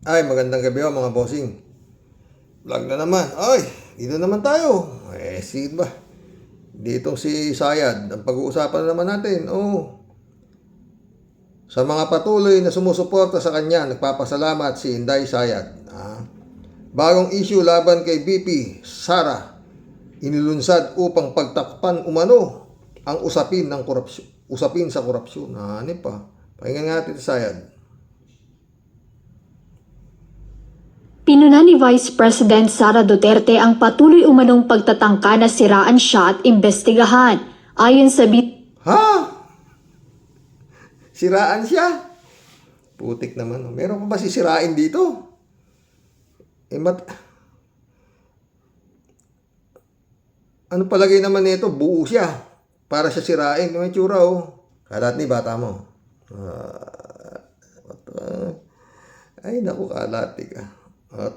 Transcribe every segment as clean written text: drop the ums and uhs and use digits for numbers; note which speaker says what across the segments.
Speaker 1: Ay, magandang gabi mga bossing. Vlog na naman. Ay, dito naman tayo. Sige ba? Ditong si Sayad. Ang pag-uusapan na naman natin. Sa mga patuloy na sumusuporta sa kanya, nagpapasalamat si Inday Sayad. Bagong issue laban kay VP Sara. Inilunsad upang pagtakpan umano ang usapin ng korupsyon. Usapin sa korupsyon. Ano pa? Pakinggan natin si Sayad.
Speaker 2: Pinuna ni Vice President Sara Duterte ang patuloy umanong pagtatangka na siraan siya at imbestigahan. Ayon sa
Speaker 1: Ha? Siraan siya? Putik naman. Meron pa ba sisirain dito? Ano palagay naman nito? Buo siya. Para siya sirain. May tsura Kalat ni bata mo. Ay, naku, kalati ka.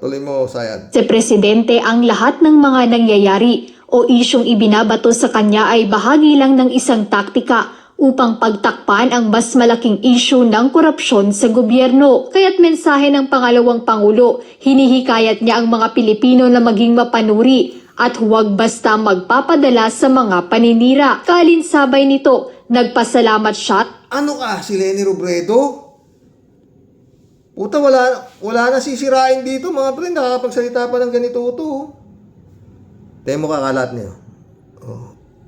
Speaker 1: Tuloy mo, Sayad.
Speaker 2: Sa presidente, ang lahat ng mga nangyayari o isyong ibinabato sa kanya ay bahagi lang ng isang taktika upang pagtakpan ang mas malaking issue ng korupsyon sa gobyerno. Kaya't mensahe ng pangalawang pangulo, hinihikayat niya ang mga Pilipino na maging mapanuri at huwag basta magpapadala sa mga paninira. Kalinsabay nito, nagpasalamat siya.
Speaker 1: Ano ka, si Leni Robredo? Puta, wala na sisirain dito, mga pre. Nakakapagsalita pa ng ganito ito. Temo kakalat niyo.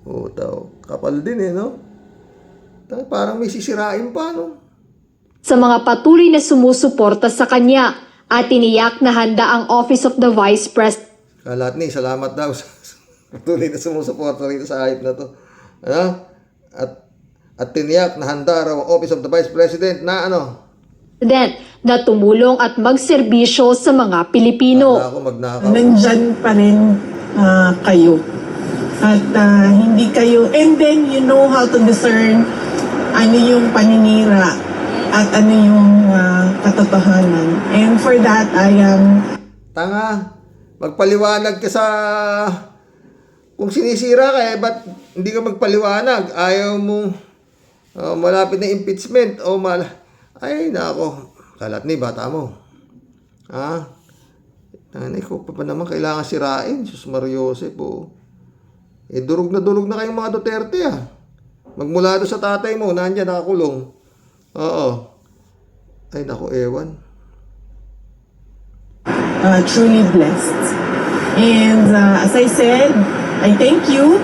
Speaker 1: Puta, kapal din no? Parang may sisirain pa, no?
Speaker 2: Sa mga patuloy na sumusuporta sa kanya at tiniyak na handa ang Office of the Vice President.
Speaker 1: Kalat ni, salamat daw sa patuloy na sumusuporta rito sa hype na to. At tiniyak na handa raw ang Office of the Vice President na
Speaker 2: na tumulong at magserbisyo sa mga Pilipino.
Speaker 3: Nandyan pa rin kayo. At hindi kayo, and then you know how to discern ano yung paninira at ano yung katotohanan. And for that, I am...
Speaker 1: Tanga, magpaliwanag ka sa... Kung sinisira ka, ba't hindi ka magpaliwanag? Ayaw mo malapit na impeachment o Ay, nako. Kalat ni, bata mo. Nanay ko pa naman kailangan sirain. Sus Mariosep, durug na kayong mga Duterte, Magmula doon sa tatay mo, nandiyan nakakulong. Ay, nako, ewan.
Speaker 3: Truly blessed. And as I said, I thank you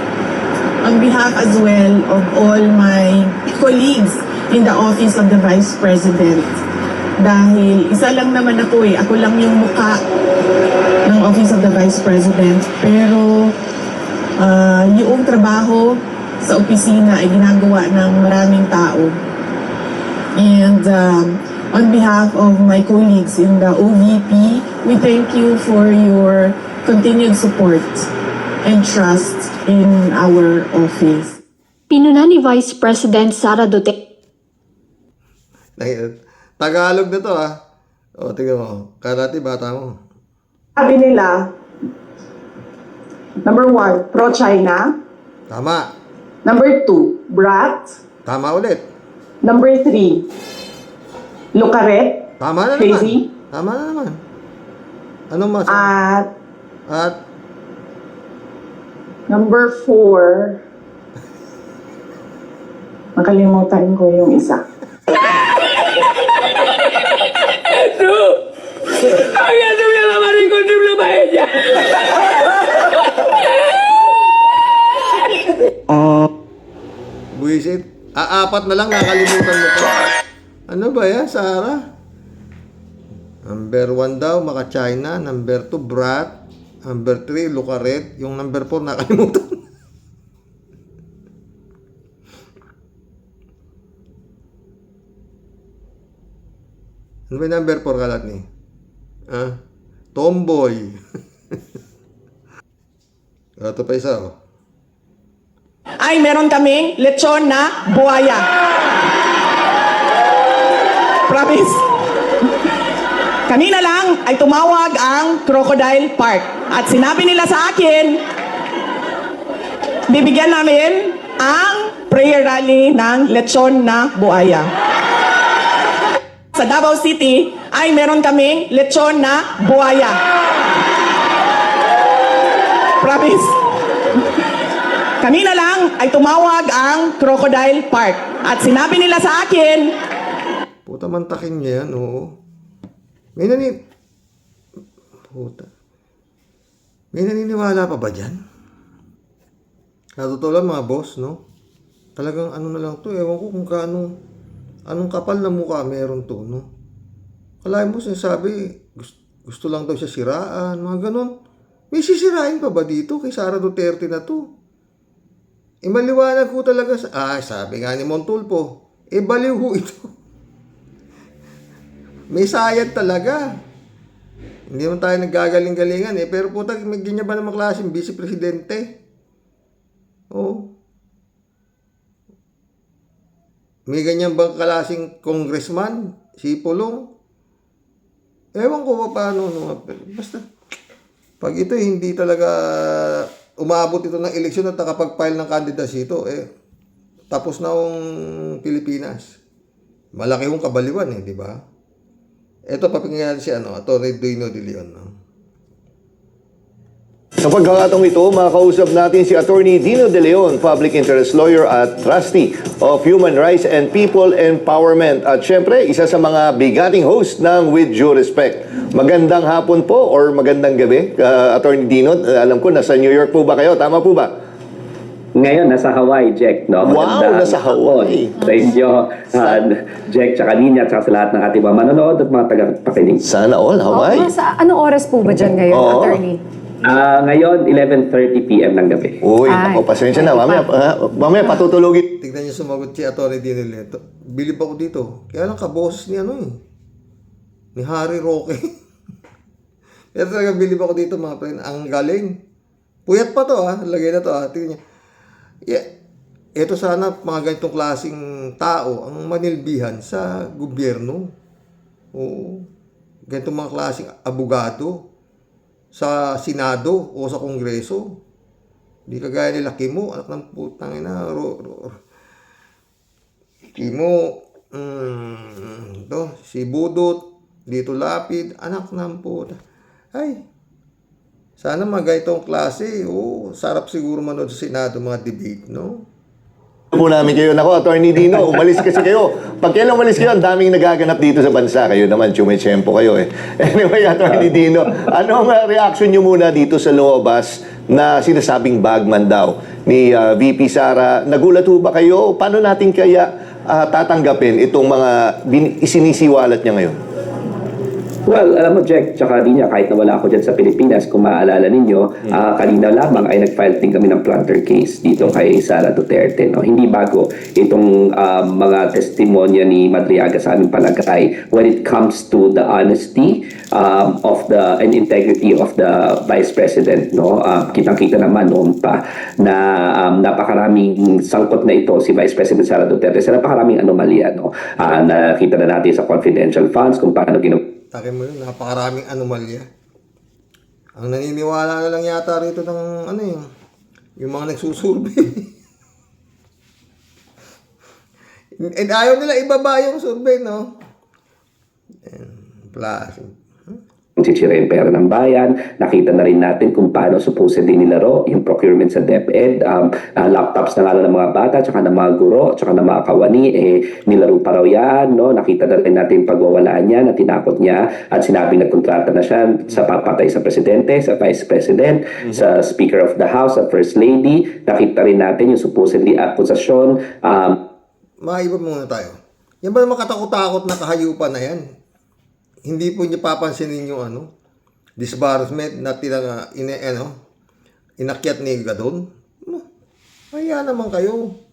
Speaker 3: on behalf as well of all my colleagues in the Office of the Vice President. Dahil isa lang naman ako Ako lang yung muka ng Office of the Vice President. Pero yung trabaho sa opisina ay ginagawa ng maraming tao. And on behalf of my colleagues in the OVP, we thank you for your continued support and trust in our office.
Speaker 2: Pinuna ni Vice President Sara Duterte.
Speaker 1: Tagalog na to, tingnan mo. Kalati, bata mo.
Speaker 4: Sabi nila, number 1, pro-China.
Speaker 1: Tama.
Speaker 4: Number 2, brat.
Speaker 1: Tama ulit.
Speaker 4: Number 3, lukaret.
Speaker 1: Tama na
Speaker 4: Crazy.
Speaker 1: naman. Tama na naman. Anong mas? At
Speaker 4: number 4, nakalimutan ko yung isa.
Speaker 1: Buisit. Apat na lang, nakalimutan mo pa. Ano ba yan, Sarah? Number 1 daw, maka-China. Number 2, brat. Number 3, lukaret. Yung number 4, nakalimutan. Ano ba yung number 4, kalat ni? Tomboy. Ito pa isa,
Speaker 3: Ay, meron kaming lechon na buhaya. Promise. Kanina lang ay tumawag ang Crocodile Park. At sinabi nila sa akin, bibigyan namin ang prayer rally ng lechon na buhaya. Sa Davao City ay meron kaming lechon na buhaya. Promise. Kanina lang ay tumawag ang Crocodile Park at sinabi nila sa akin,
Speaker 1: Puta, mantakin niya yan, oo. Puta. May naniniwala pa ba dyan? Sa totoo lang mga boss, no? Talagang ano na lang to, ewan ko kung anong kapal na mukha meron to, no? Kalahin mo sinasabi, gusto lang daw siya siraan, mga ganon. May sisirain pa ba dito kay Sara Duterte na to? Maliwanag ko talaga sabi nga ni Montulfo, baliw ho ito. May sayad talaga. Hindi man tayo naggagaling-galingan pero puta, may ganyan ba namang klaseng vice-presidente? Oh. May ganyan bang klaseng congressman? Si Pulong? Ewan ko pa paano. No? Basta, pag ito hindi talaga umabot ito ng eleksyon at nakapag-file ng candidacy ito, tapos na ang Pilipinas. Malaki yung kabaliwan di ba? Ito, papakinggan si Atty. Dino de Leon. No?
Speaker 5: Sa pagkakataong ito, makausap natin si Atty. Dino de Leon, Public Interest Lawyer at Trustee of Human Rights and People Empowerment. At syempre, isa sa mga bigating host ng With Due Respect. Magandang hapon po or magandang gabi, Atty. Dino. Alam ko, nasa New York po ba kayo? Tama po ba?
Speaker 6: Ngayon, nasa Hawaii, Jack. No?
Speaker 5: Wow, nasa Hawaii.
Speaker 6: Sa inyo, Jack, tsaka Ninya, tsaka sa lahat ng ating mga manonood at mga tagapakinig.
Speaker 5: Sana all, Hawaii.
Speaker 7: Sa anong oras po ba dyan ngayon,
Speaker 5: Oo.
Speaker 7: attorney?
Speaker 6: Ngayon, 11:30 p.m. ng gabi.
Speaker 5: Uy,
Speaker 7: Ay,
Speaker 5: ako, pasensya na. Mamaya patutulogin.
Speaker 1: Tignan niyo sumagot si Atty. Dino de Leon. Bilib ako dito. Kaya lang kaboses ni ni Harry Roque. Pero talaga bilib ako dito mga friend. Ang galing. Puyat pa to Lagay na to Tingnan niyo. Ito sana mga ganitong klaseng tao ang manilbihan sa gobyerno. Oo. Ganitong mga klaseng abogado sa Senado o sa Kongreso. Hindi kagaya nila Kimo, anak ng putang ina. Kimo, si Budot, dito Lapid, anak ng puta. Ay, sana mga ganitong klase, sarap siguro manood sa Senado, mga debate, no?
Speaker 5: Po namin kayo. Nako, Atty. Dino, umalis kasi kayo. Pag kailan umalis kayo, ang daming nagaganap dito sa bansa. Kayo naman, chumechempo kayo Anyway, Atty. Dino, anong reaction nyo muna dito sa lumabas na sinasabing bagman daw ni VP Sara? Nagulat ho ba kayo? Paano natin kaya tatanggapin itong mga isinisiwalat niya ngayon?
Speaker 6: Well, alam mo, Jack, tsaka Ninya, kahit na wala ako dyan sa Pilipinas, kung maaalala ninyo, kanina lamang ay nag-file din kami ng plunder case dito kay Sara Duterte. No? Hindi bago itong mga testimonya ni Madriaga sa aming palagay when it comes to the honesty and integrity of the Vice President. No? Kitang-kita naman noon pa na napakaraming sangkot na ito si Vice President Sara Duterte sa napakaraming anomalya. No? Nakita na natin sa confidential funds kung paano
Speaker 1: Takin mo yun, napakaraming anomalya. Ang naniniwala na lang yata rito ng yung mga nagsusurvey. And ayaw nila ibaba yung survey, no? Plus,
Speaker 6: sisira yung pera ng bayan. Nakita na rin natin kung paano supposedly nilaro yung procurement sa DepEd. Laptops na nga ng mga bata, tsaka ng mga guro, tsaka ng mga kawani, nilaro pa raw yan. No? Nakita na rin natin yung pagwawalaan niya, na tinakot niya, at sinabing nagkontrata na siya sa papatay sa presidente, sa vice president, sa speaker of the house, sa first lady. Nakita rin natin yung supposedly akusasyon.
Speaker 1: Maiba muna tayo. Yan ba naman katakot-takot na kahayupan na yan? Hindi po niyo papansinin yung disbursement na inakyat ni Gadon. Kaya naman kayo.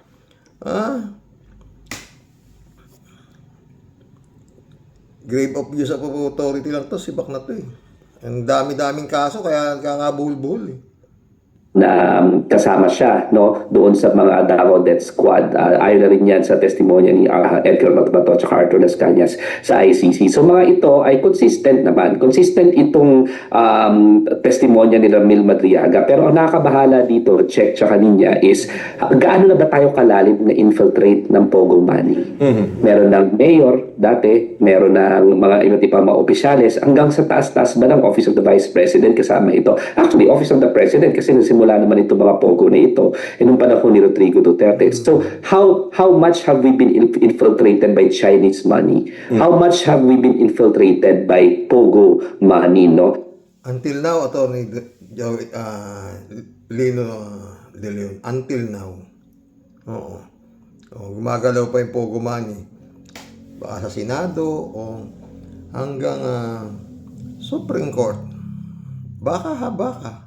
Speaker 1: Grave abuse of authority lang to, sibak na to Ang dami-daming kaso, kaya nagkakabuhol-buhol
Speaker 6: na kasama siya doon sa mga Davao Death Squad. Ayon na rin yan sa testimonya ni Edgar Matbato at Arthur Las Cañas sa ICC. So mga ito ay consistent naman. Consistent itong testimonya ni Ramil Madriaga. Pero ang nakakabahala dito, check tsaka niya, is gaano na ba tayo kalalim na infiltrate ng Pogo money? Meron ng mayor dati, meron ng mga iba't ibang mga opisyales, hanggang sa taas-taas ba ng Office of the Vice President kasama ito. Actually, Office of the President kasi simula naman ito mga Pogo na ito nung panahon ni Rodrigo Duterte. So how much have we been infiltrated by Chinese money? How much have we been infiltrated by Pogo money, no?
Speaker 1: Until now, Attorney Lino De Leon, until now, oo. Gumagalaw pa yung Pogo money. Baka sa Senado o hanggang Supreme Court. Baka.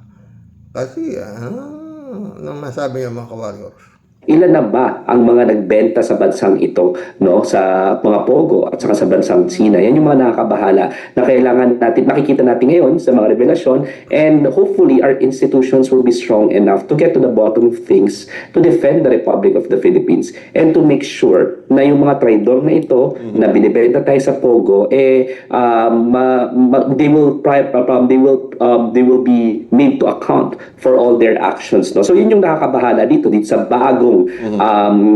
Speaker 1: Kasi, anong masabi niya mga ka-warriors?
Speaker 6: Ilan na ba ang mga nagbenta sa bansang ito, sa mga Pogo at saka sa bansang China? Yan yung mga nakakabahala na kailangan natin, nakikita natin ngayon sa mga revelasyon, and hopefully our institutions will be strong enough to get to the bottom of things, to defend the Republic of the Philippines, and to make sure na yung mga traidor na ito na binibenta tayo sa Pogo, they will be made to account for all their actions. No? So yun yung nakakabahala dito sa bagong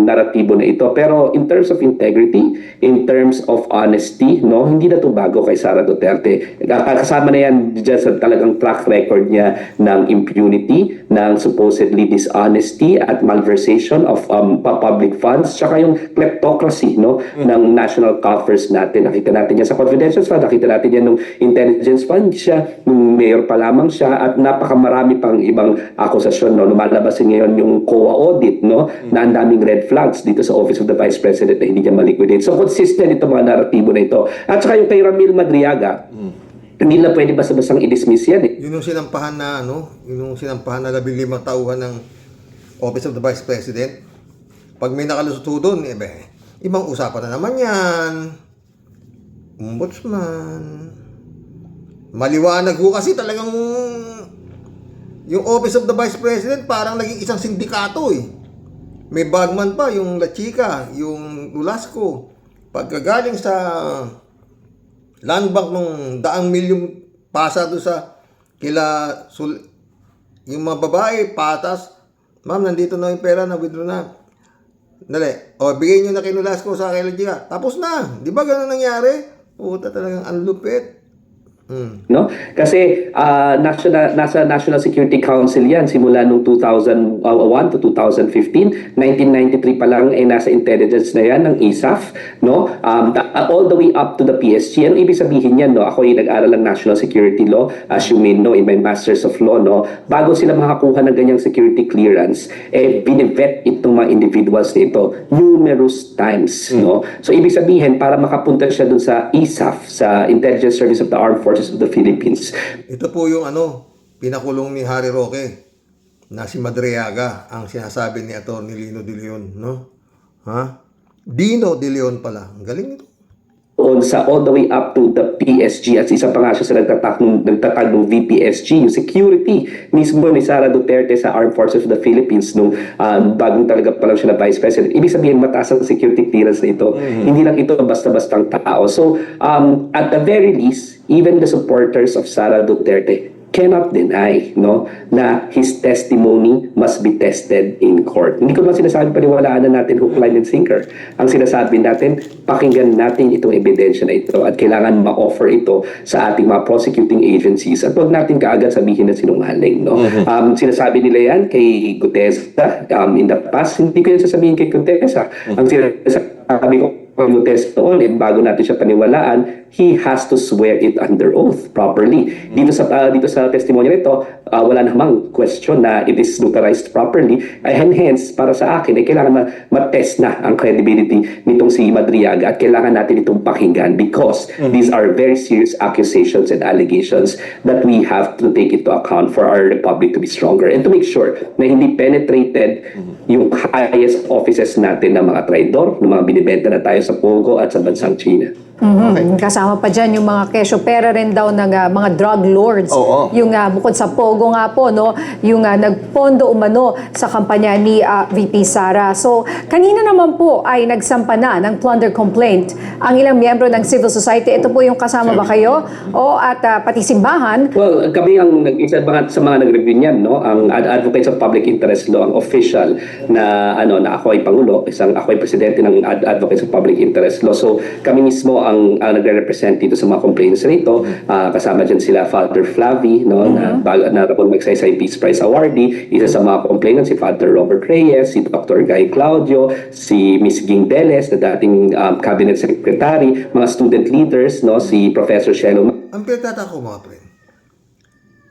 Speaker 6: naratibo na ito. Pero in terms of integrity, in terms of honesty, hindi na ito bago kay Sara Duterte. Kasama na yan dyan sa talagang track record niya ng impunity, ng supposedly dishonesty at malversation of public funds, tsaka yung kleptocracy ng national coffers natin. Nakita natin yan sa confidential fund, nakita natin yan nung intelligence fund siya, nung mayor pa lamang siya, at napakamarami pang ibang akusasyon. Lumalabasin ngayon yung COA audit, na ang daming red flags dito sa Office of the Vice President na hindi niya maliquidate. So consistent itong mga naratibo na ito. At saka yung kay Ramil Madriaga, hindi na pwede basta-bastang i-dismiss yan.
Speaker 1: Yun yung sinampahan na, yun yung sinampahan na 15 tauhan ng Office of the Vice President. Pag may nakalusuto doon, ibang usapan na naman yan. Ombudsman. Maliwanag ho kasi talagang yung Office of the Vice President parang naging isang sindikato May bagman pa, yung La Chica, yung Lulasco. Pagkagaling sa land bank nung 100 milyong pasa doon sa yung mga babae, patas, ma'am, nandito na yung pera, na-withdraw na. Dali, bigay nyo na kay Lulasco sa kay La Chica. Tapos na, di ba ganun nangyari? Puta talagang ang lupit.
Speaker 6: Kasi nasa National Security Council yan simula nung 2001 to 2015. 1993 pa lang nasa intelligence na yan ng ISAF, all the way up to the PSG. Ano ibig sabihin yan? Ako yung nag-aral ng National Security Law, as you may know, in my Masters of Law, bago sila makakuha ng ganyang security clearance, binivet itong mga individuals nito numerous times, So ibig sabihin, para makapunta siya dun sa ISAF, sa Intelligence Service of the Armed Forces of the Philippines.
Speaker 1: Ito po yung pinakulong ni Harry Roque na si Madriaga, ang sinasabi ni Atty. Lino De Leon, Dino De Leon pala. Ang galing nito.
Speaker 6: All the way up to the PSG, at isa pa nga siya sa nagtatag ng VPSG, yung security mismo ni Sara Duterte sa Armed Forces of the Philippines nung bagong talaga pa lang siya na Vice President. Ibig sabihin, mataas ang security clearance na ito. Hindi lang ito basta-bastang tao. So, at the very least, even the supporters of Sara Duterte cannot deny na his testimony must be tested in court. Hindi ko naman sinasabi paniwalaan na natin hook, line, and sinker. Ang sinasabi natin, pakinggan natin itong ebidensya na ito at kailangan ma-offer ito sa ating mga prosecuting agencies at huwag natin kaagad sabihin na sinungaling. Sinasabi nila yan kay Gutesa in the past. Hindi ko yan sasabihin kay Gutesa. Ang sinasabi ko Gutesa noon, bago natin siya paniwalaan, he has to swear it under oath properly. Dito sa testimonya nito, wala namang question na it is notarized properly. And hence, para sa akin, kailangan ma-test na ang credibility nitong si Madriaga at kailangan natin itong pakinggan because these are very serious accusations and allegations that we have to take into account for our republic to be stronger and to make sure na hindi penetrated yung highest offices natin ng mga traidor, ng mga binibenta na tayo sa Pogo at sa bansang China.
Speaker 7: Kasama pa dyan yung mga kesyo pera rin daw ng mga drug lords.
Speaker 5: Oo.
Speaker 7: Yung bukod sa Pogo nga po, no, yung nagpondo umano sa kampanya ni VP Sara. So, kanina naman po ay nagsampa na ng plunder complaint ang ilang miyembro ng civil society. Ito po yung kasama ba kayo? O at pati simbahan.
Speaker 6: Well, kami ang isa sa mga nag-review niyan, no, ang Advocates of Public Interest Law, ang official na na ako ay pangulo, ako ay presidente ng Advocates of Public Interest Law. So, kami mismo ang nagre-represent dito sa mga complaints rito. Kasama dyan sila Father Flavi, no, na Rabon Magsaysay Peace Prize awardee. Isa sa mga complainants si Father Robert Reyes, si Dr. Guy Claudio, si Miss Ging Beles, na dating cabinet secretary, mga student leaders, no, si Professor Shelo.
Speaker 1: Ang pinagtataka ko mga friend,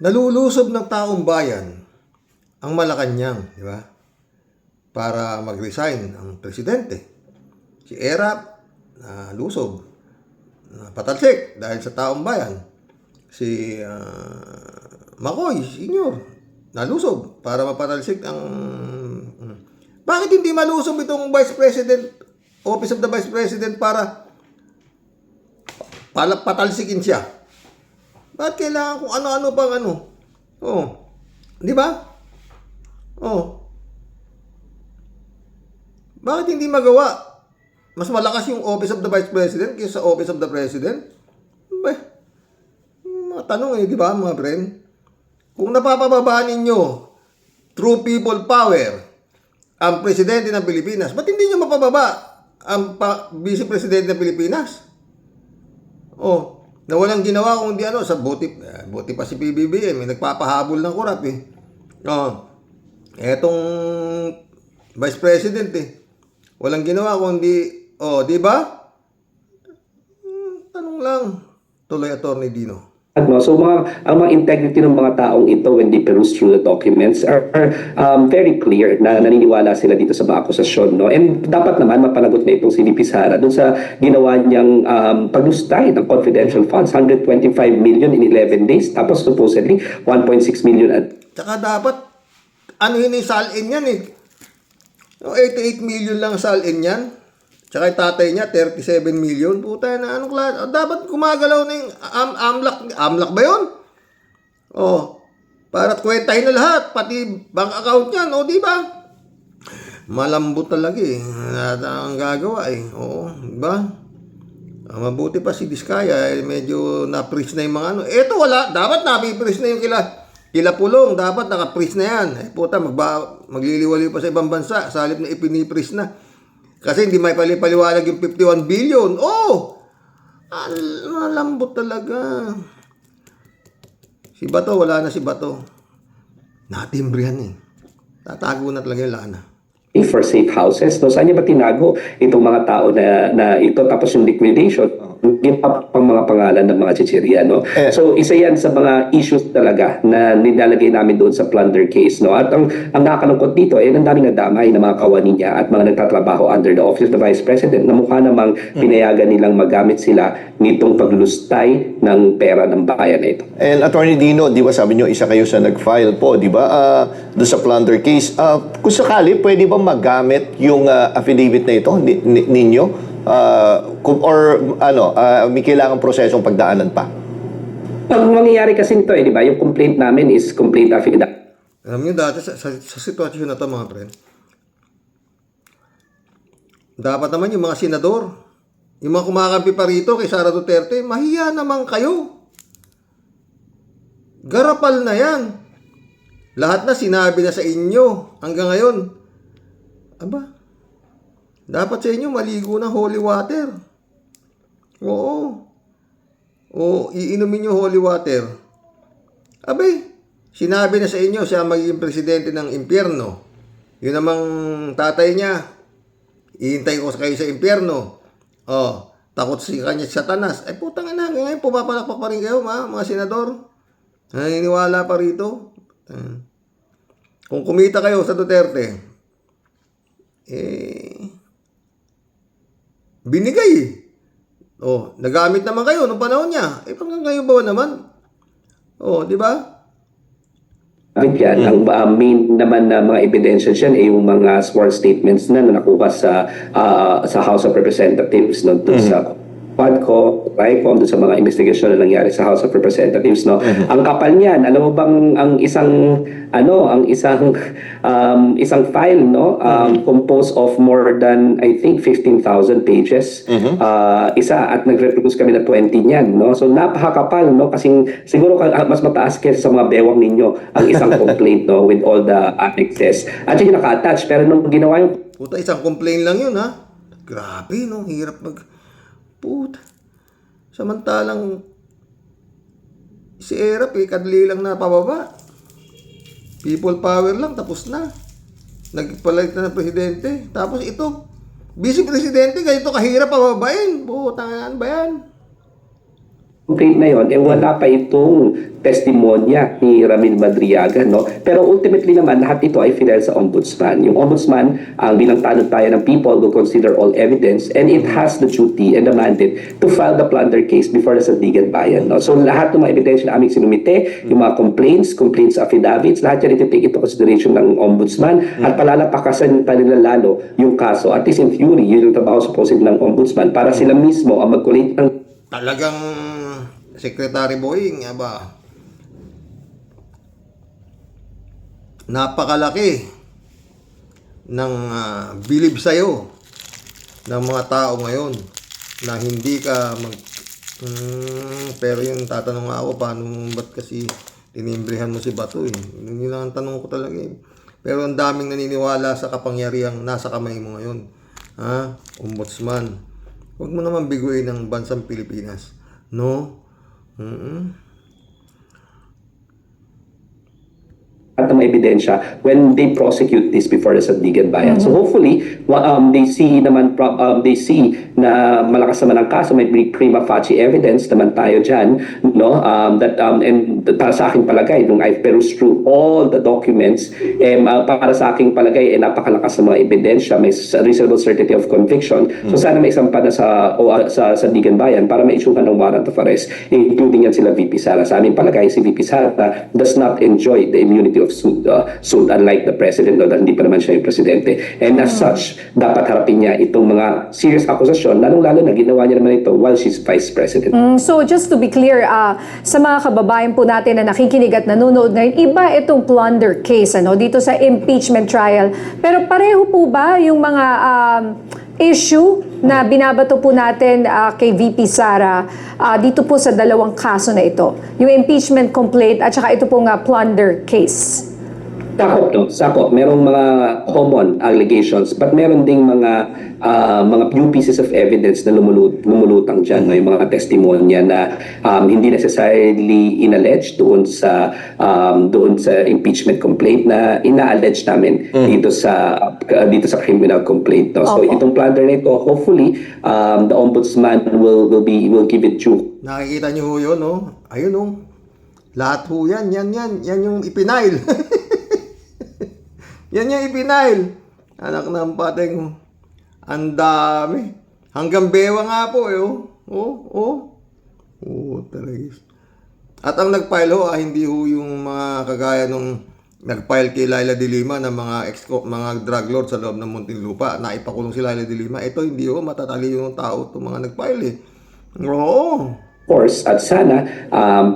Speaker 1: nalulusob ng taong bayan ang Malacanang, di ba? Para mag-resign ang presidente. Si Erap, lusob, patalsik dahil sa taong bayan. Si Macoy Senior, nalusob para mapatalsik ang... Bakit hindi malusob itong Vice President, Office of the Vice President para patalsikin siya? Bakit kailangan kung ano-ano pang ano? Oh, di ba? Oh. Bakit hindi magawa? Mas malakas yung Office of the Vice President kaysa sa Office of the President? Ba? Mga tanong di ba, mga friend? Kung napapababa ninyo, true people power, ang Presidente ng Pilipinas, ba't hindi nyo mapababa ang Vice Presidente ng Pilipinas? Oh, na walang ginawa kung di sa buti pa si PBBM, nagpapahabol ng kurap Oh, etong Vice President walang ginawa kundi, di ba? Tanong lang. Tuloy, Attorney Dino.
Speaker 6: So ang mga integrity ng mga taong ito when they peruse through the documents are very clear na naniniwala sila dito sa mga akusasyon, no? And dapat naman mapanagot na itong si VP Sara doon sa ginawa niyang paglustay ng confidential funds, 125 million in 11 days, tapos supposedly 1.6 million at...
Speaker 1: Tsaka dapat, yung salin yan 88 million lang salin yan. Tsaka yung tatay niya, 37 million. Puta na, anong klase? Dapat gumagalaw na yung AMLAC ba yun? Para kwentahin na lahat, pati bank account niyan, di ba? Malambot talaga ang gagawa di ba? Mabuti pa si Diskaya, medyo na-freeze na yung mga ano. Eto wala, dapat na-freeze na yung kila Pulong, dapat naka-freeze na yan. Puta, magliliwaliw pa sa ibang bansa, sa halip na ipini-freeze na. Kasi hindi may paliwaliwanag yung 51 billion. Malambot talaga. Si Bato, wala na si Bato. Natimbre yan Tatago na talaga yung lana.
Speaker 6: For safe houses. No? Saan niya ba tinago itong mga tao na ito, tapos yung liquidation, yung pang mga pangalan ng mga chichirya, no? So isa yan sa mga issues talaga na nilalagay namin doon sa plunder case, no? At ang nakakalungkot dito ang daming nadamay na mga kawani niya at mga nagtatrabaho under the Office of the Vice President na mukha namang pinayagan nilang magamit sila nitong paglustay ng pera ng bayan na ito.
Speaker 5: And Attorney Dino, di ba sabi nyo, isa kayo sa nag-file po, di ba? Doon sa plunder case. Kung sakali, pwede ba magamit yung affidavit na ito ninyo? May kailangang prosesong pagdaanan pa?
Speaker 6: Ang mangyayari kasi nito di ba? Yung complaint namin is complaint affidavit.
Speaker 1: Alam niyo dati sa sitwasyon na to mga friend, dapat naman yung mga senador, yung mga kumakampi pa rito kay Sara Duterte, mahiya naman kayo. Garapal na yan. Lahat na sinabi na sa inyo hanggang ngayon. Aba, dapat sa inyo maligo ng holy water. Oo, iinumin nyo holy water. Abay, sinabi na sa inyo siya magiging presidente ng impyerno. Yun namang tatay niya, ihintay ko kayo sa impyerno. Takot si kanya Satanas. Putang ina, ngayon pumapalakpak pa rin kayo mga senador. Naniniwala pa rito. Kung kumita kayo sa Duterte, binigay nagamit naman kayo noong panahon niya. Hanggang ngayon ba naman? Di ba?
Speaker 6: Ang main naman na mga ebidensya dyan ay yung mga sworn statements na nakuha sa House of Representatives no, sa Quadco, RICOM, doon sa mga investigasyon na nangyari sa House of Representatives, no. Ang kapal niyan, alam mo bang ang isang file, no, composed of more than I think 15,000 pages. Isa, at nag-reproduce kami na 20 niyan, no. So napakakapal, no, kasi siguro mas mataas kaysa sa mga bewang ninyo ang isang complaint, no, with all the annexes. At yung naka-attach, pero nung ginawa yung
Speaker 1: Puta, isang complaint lang yun, ha? Grabe, no? Hirap Puta. Samantalang si Erap, kadli lang na pababa. People power lang, tapos na. Nagpalit na ng presidente. Tapos ito, vice presidente, ganito kahirap pababain. Puta, ano ba yan?
Speaker 6: complaint na yon, wala pa itong testimonya ni Ramil Madriaga, no? Pero ultimately naman, lahat ito ay final sa ombudsman. Yung ombudsman, ang bilang tanod tayo ng people, will consider all evidence and it has the duty and the mandate to file the plunder case before the Sandigan Bayan, no? So lahat ng mga ebidensya na aming sinumite, yung mga complaints affidavits, lahat yan iti-take into consideration ng ombudsman at palalapakasan pa nila lalo yung kaso. At least in theory, yun yung trabaho supposedly ng ombudsman para sila mismo ang mag-collate ng
Speaker 1: Talagang Secretary Boying, aba, napakalaki ng bilib sa'yo ng mga tao ngayon na hindi ka pero yung tatanong nga ako, paano ba't kasi tinimbrihan mo si Bato eh? Yun lang ang tanong ko talaga eh. Pero ang daming naniniwala sa kapangyarihang nasa kamay mo ngayon. Ha? Ombudsman. Huwag mo naman biguin ng bansang Pilipinas. No?
Speaker 6: at ng mga ebidensya when they prosecute this before the Sandigan Bayan. So hopefully, they see naman na malakas naman ang kaso, may prima facie evidence naman tayo dyan, no? And para sa aking palagay, nung I peruse through all the documents, para sa aking palagay, napakalakas ng mga ebidensya, may reasonable certainty of conviction. So sana may isampa na sa Sandigan Bayan para ma-issuehan ng warrant of arrest, including yan sila VP Sara. Sa aming palagay, si VP Sara does not enjoy the immunity of suit, unlike the president, no, hindi pa naman siya yung presidente. And as such, dapat harapin niya itong mga serious accusation, lalong-lalo na ginawa niya naman ito while she's vice president.
Speaker 7: So just to be clear, sa mga kababayan po natin na nakikinig at nanonood ngayon, iba itong plunder case dito sa impeachment trial. Pero pareho po ba yung mga issue na binabato po natin kay VP Sara dito po sa dalawang kaso na ito? Yung impeachment complaint at saka ito pong plunder case.
Speaker 6: Sakop. Merong mga common allegations, but meron ding mga few pieces of evidence na lumulutang dyan, no? Yung mga testimonya na hindi necessarily inalleged doon sa impeachment complaint na ina-allege namin dito sa criminal complaint, no? So itong plunder na ito, hopefully the ombudsman will give it due.
Speaker 1: Nakikita niyo ho yun, no? Ayun, no? Lahat ho yan yung ipinail. Yan yung ipinail. Anak ng pating, ang dami. Hanggang bewa nga po, eh. Talaga. At ang nag-file ho, hindi ho yung mga kagaya nung nag-file kay Laila de Lima na mga drug lord sa loob ng Muntinlupa. Naipakulong si Laila de Lima. Ito, hindi ho, matatali yung tao itong mga nag-file, eh. Oo.
Speaker 6: Course, at sana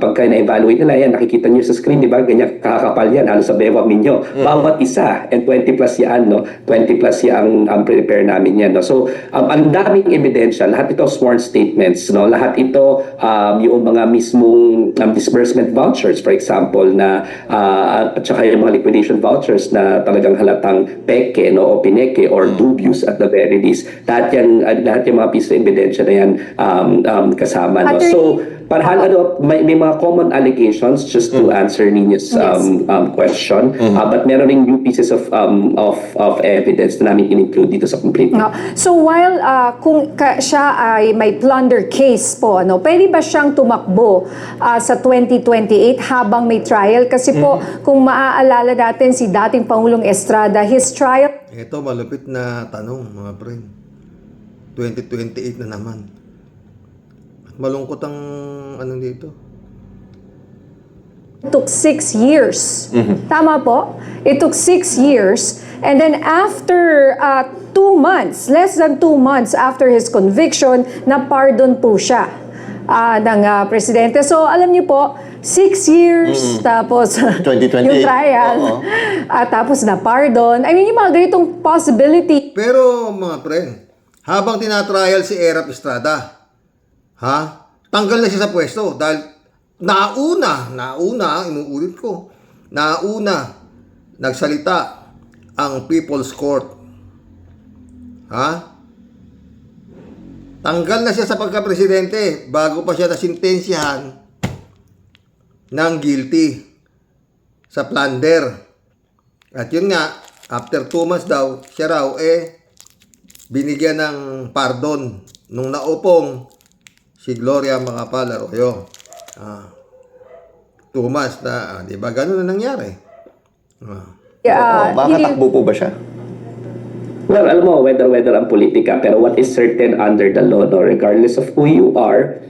Speaker 6: pagka na-evaluate nila yan, nakikita nyo sa screen, di ba, ganyan kakapal yan, halos sa bewang ninyo, bawat isa, and 20 plus yan, no? 20 plus yan ang prepare namin yan, no? So ang daming ebidensya, lahat ito sworn statements, no? Lahat ito yung mga mismong disbursement vouchers, for example, na at saka yung mga liquidation vouchers na talagang halatang peke, no? O pineke or dubious at the very least, lahat yung mga piece of ebidensya na yan kasama, no? So parang may mga common allegations, just to answer Nina's question, but meron ring new pieces of evidence na namin in-include dito sa complaint.
Speaker 7: So while kung siya ay may plunder case po, pwede ba siyang tumakbo sa 2028 habang may trial? Kasi po, kung maaalala natin si dating Pangulong Estrada, his trial...
Speaker 1: Ito, malupit na tanong, mga friend. 2028 na naman. Malungkot ang dito.
Speaker 7: It took 6 years. Tama po? It took 6 years And then after 2 months, less than 2 months after his conviction, na-pardon po siya ng presidente. So alam niyo po, 6 years, tapos
Speaker 5: 2028.
Speaker 7: yung trial,
Speaker 5: Oo.
Speaker 7: tapos na-pardon. I mean, yung mga ganitong possibility.
Speaker 1: Pero mga friend, habang tinatrial si Erap Estrada, tanggal na siya sa pwesto dahil nauna, inuulit ko, nagsalita ang People's Court. Tanggal na siya sa pagka-presidente bago pa siya nasintensyahan ng guilty sa plunder. At yun nga, after 2 months daw, siya raw binigyan ng pardon nung naupong si Gloria Macapagal Arroyo. 2 months na, di ba? Ganun na nangyari.
Speaker 5: Makatakbo po ba siya?
Speaker 6: Well, alam mo, whether ang politika, pero what is certain under the law, no, regardless of who you are,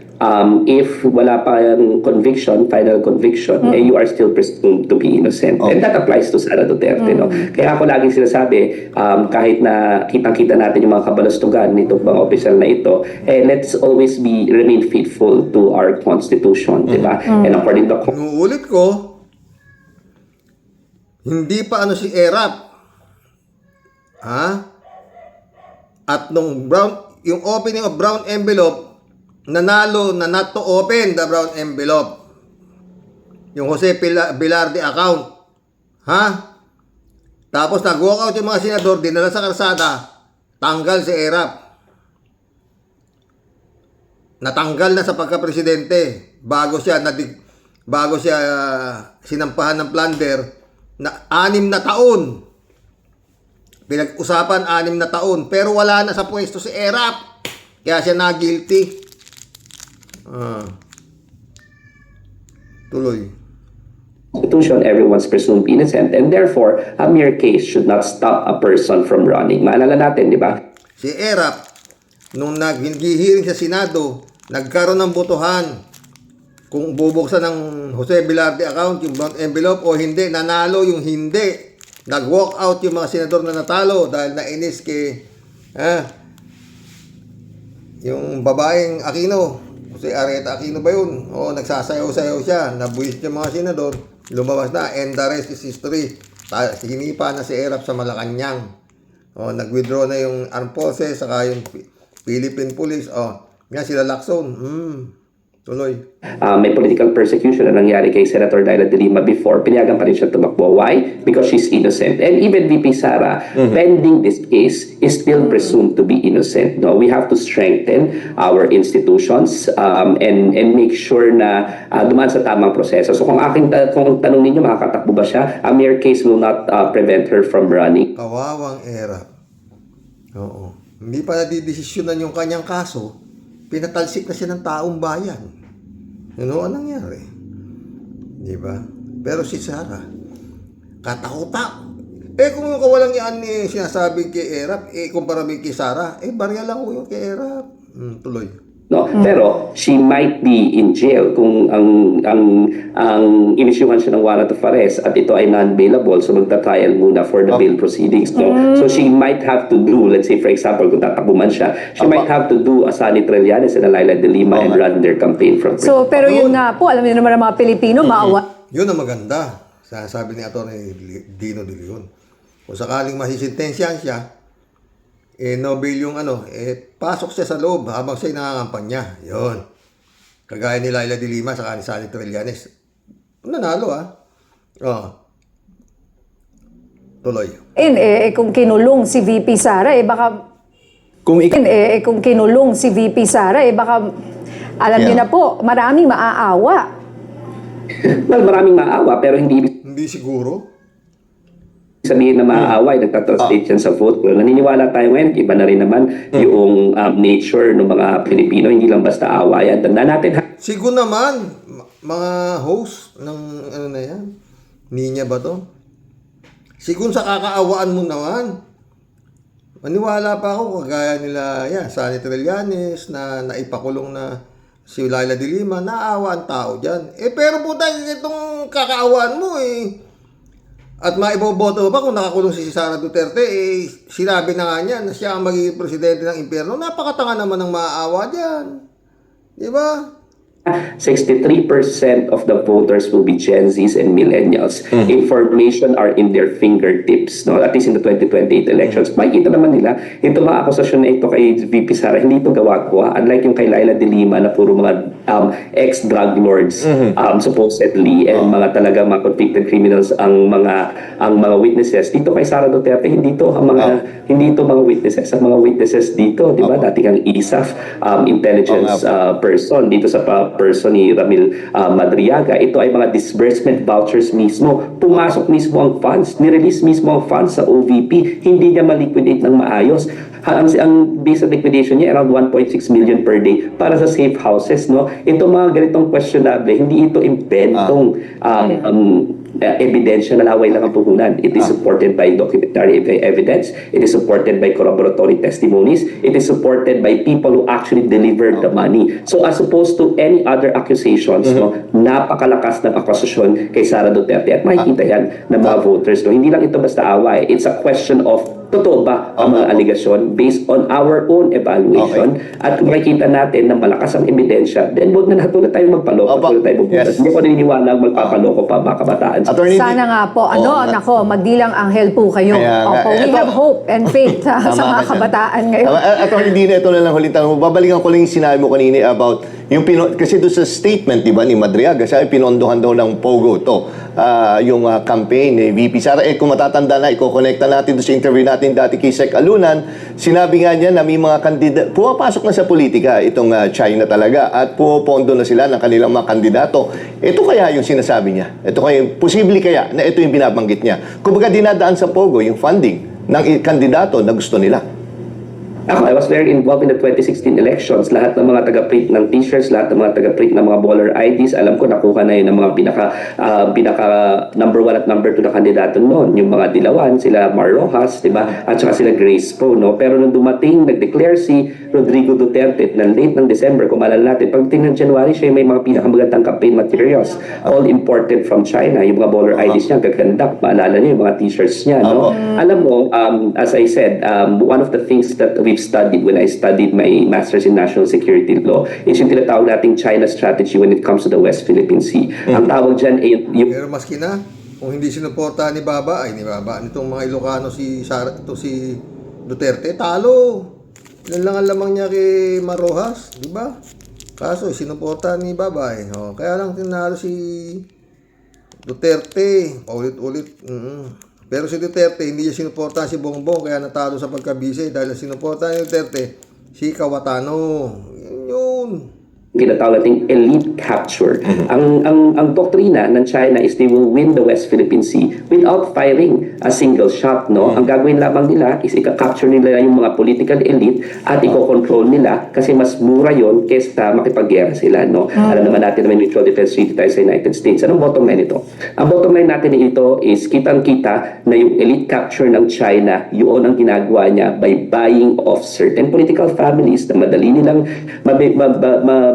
Speaker 6: if wala pa yung conviction, final conviction, you are still presumed to be innocent.
Speaker 5: Okay.
Speaker 6: And that applies to Sara Duterte, no? Kaya ako laging sinasabi, kahit na kitang-kita natin yung mga kabalastugan nitong mga opisyal na ito, let's always remain faithful to our constitution, di ba? And according to
Speaker 1: Inuulit ko, hindi pa si Erap. At nung yung opening of brown envelope, nanalo na not to open the brown envelope. Yung Jose Velarde account. Tapos nag-walk out yung mga senador, dinala sa karsada, tanggal si Erap. Natanggal na sa pagka-presidente bago siya sinampahan ng plunder na 6 na taon. Pinag-usapan 6 na taon, pero wala na sa pwesto si Erap. Kaya siya na-guilty. Tuloy.
Speaker 6: Constitution, everyone's presumed innocent, and therefore, a mere case should not stop a person from running. Maalala natin, di ba?
Speaker 1: Si Erap, nung nag-hearing sa Senado, nagkaroon ng botohan kung bubuksan ng Jose Velarde account, yung brown envelope, o hindi. Nanalo yung hindi. Nag-walk out yung mga senador na natalo dahil nainis kay yung babaeng Aquino. Jose Areta Aquino ba yun? O, nagsasayaw-sayaw siya. Nabuwis yung mga senador. Lumabas na. And the rest is history. Hinipa na si Erap sa Malacanang. O, nag-withdraw na yung armed forces, saka yung Philippine Police. O, yan sila Lacson. Tuloy.
Speaker 6: May political persecution na nangyari kay Senator Laila de Lima before. Pinayagan pa rin siya tumakbo. Why? Because she's innocent. And even VP Sara, pending this case, is still presumed to be innocent. No, we have to strengthen our institutions and make sure na dumaan sa tamang proseso. So kung tanong ninyo, makakatakbo ba siya? A mere case will not prevent her from running.
Speaker 1: Kawawang Erap. Oo. Hindi pa nadidesisyonan yung kanyang kaso. Pinatalsik na siya ng taong bayan. Ano ang nangyari? Di ba? Pero si Sara, katakota. Kung yung kawalang yan sinasabi kay Erap, kumpara kay Sara, barya lang ko yung kay Erap. Tuloy.
Speaker 6: No, pero she might be in jail kung ang inisyuhan siya ng warrant of arrest at ito ay non-bailable, so magta-trial muna for the bail proceedings. No? So she might have to do, let's say for example, kung tatakbo man siya, she might have to do a Sunny Trillanes and a Laila de Lima and run their campaign from
Speaker 7: So, pero yun nga po, alam niyo naman ang mga Pilipino, maawa.
Speaker 1: Yun ang maganda. Sabi ni Atty. Dino De Leon. Kung sakaling masisintensyahan siya, Nobel yung pasok siya sa loob habang siya'y nangangampanya. Yun. Kagaya ni Laila de Lima sa ni Sunny Trillanes. Nanalo Tuloy.
Speaker 7: Kung kinulong si VP Sara, baka... Kung kinulong si VP Sara, baka... Alam niyo na po, maraming maaawa.
Speaker 6: Well, maraming maaawa, pero
Speaker 1: Hindi siguro.
Speaker 6: sabihin na maaaway, nagtatranslate yan sa vote. Well, naniniwala tayo ngayon, iba na rin naman yung nature ng mga Pilipino, hindi lang basta awayan. Tandaan natin,
Speaker 1: Siguro naman, mga host ng na yan, Ninya ba to? Siguro sa kakaawaan mo naman, maniwala pa ako, kagaya nila, Sunny Trillanes, na naipakulong na si Laila de Lima, naawa ang tao dyan. Pero puta, itong kakaawaan mo At maiboboto ba kung nakakulong si Sara Duterte, eh, sinabi na nga niya na siya ang magiging presidente ng impyerno. Napakatanga naman ng maaawa dyan. Di ba?
Speaker 6: 63% of the voters will be Gen Zs and millennials. Information are in their fingertips, no? At least in the 2028 elections. Makikita naman nila, ito mga akusasyon na ito kay VP Sara, hindi ito gawa-gawa. Unlike yung kay Laila de Lima na puro mga ex-drug lords, supposedly, and mga talaga mga convicted criminals ang mga witnesses. Dito kay Sara Duterte, hindi ito mga witnesses. Ang mga witnesses dito, di ba? Dati kang ISAF, intelligence person. Dito sa person ni Ramil Madriaga, ito ay mga disbursement vouchers mismo. Pumasok mismo ang funds, nirelease mismo ang funds sa OVP, hindi niya maliquidate ng maayos. Ang base of liquidation niya around 1.6 million per day para sa safe houses, no? Ito mga ganitong questionable, hindi ito inventong ebidensya na laway lang ang puhunan. It is supported by documentary evidence. It is supported by corroboratory testimonies. It is supported by people who actually delivered the money. So as opposed to any other accusations, no, napakalakas ng akusasyon kay Sara Duterte at makikita yan ng mga voters. No? Hindi lang ito basta away. It's a question of totoo ba ang mga aligasyon based on our own evaluation at kung makikita natin na malakas ang ebidensya, then huwag na natin tayo magpaloko. Huwag na tayo magpupunta. Hindi ko naniniwala magpapaloko pa mga kabataan.
Speaker 5: Attorney
Speaker 7: Sana nga po, nako, magdilang anghel po kayo.
Speaker 5: Kaya nga,
Speaker 7: Opo, we have hope and faith sa mga kabataan ngayon.
Speaker 5: Attorney Dino, ito na lang huling tanong. Babalikan ko lang yung sinabi mo kanina about yung kasi doon sa statement, di ba, ni Madriaga, siya ay pinondohan daw ng POGO to, yung campaign ni VP Sara. Kung matatanda na, i-connecta natin doon sa interview natin dati kay Sec Alunan, sinabi nga niya na may mga kandidato, pumapasok na sa politika itong China talaga at pupondo na sila ng kanilang mga kandidato. Ito kaya yung sinasabi niya? Ito kaya, posible kaya na ito yung binabanggit niya? Kumbaga dinadaan sa POGO yung funding ng kandidato na gusto nila.
Speaker 6: I was very involved in the 2016 elections. Lahat ng mga taga-print ng t-shirts, lahat ng mga taga-print ng mga baller IDs, alam ko nakuha na yun ng mga pinaka number 1 at number 2 na kandidato noon. Yung mga dilawan, sila Mar Rojas, di ba? At saka sila Grace Poe, no? Pero nung dumating, nag-declare si Rodrigo Duterte na late ng December, kung maalala natin, pagdating ng January, siya may mga pinakamagandang campaign materials, all imported from China. Yung mga baller IDs niya, gaganda. Maalala niyo yung mga t-shirts niya, no? Alam mo, as I said, one of the things that we've studied when I studied my Master's in National Security Law is yung tinatawag nating China strategy when it comes to the West Philippine Sea. Ang tawag dyan ay yung
Speaker 1: Pero maski na, kung hindi sinuporta ni Baba, nitong mga Ilocano si Duterte, talo. Ilan lang ang lamang niya kay Marojas, di ba? Kaso, sinuporta ni Baba kaya lang tinalo si Duterte, paulit-ulit. Pero si Duterte, hindi niya sinuporta si Bongbong, kaya natalo sa pagkabise dahil sinuporta ni Duterte si Cayetano. Yun.
Speaker 6: tinatawag nating elite capture. Ang doktrina ng China is they will win the West Philippine Sea without firing a single shot, no? Ang gagawin lamang nila is i-capture nila yung mga political elite at i-control nila kasi mas mura yon kaysa makipaggera sila, no? Alam naman natin na may mutual defense treaty tayo sa United States. Anong bottom line ito? Ang bottom line natin ito is kitang-kita na yung elite capture ng China, yun ang ginagawa niya by buying off certain political families na madali nilang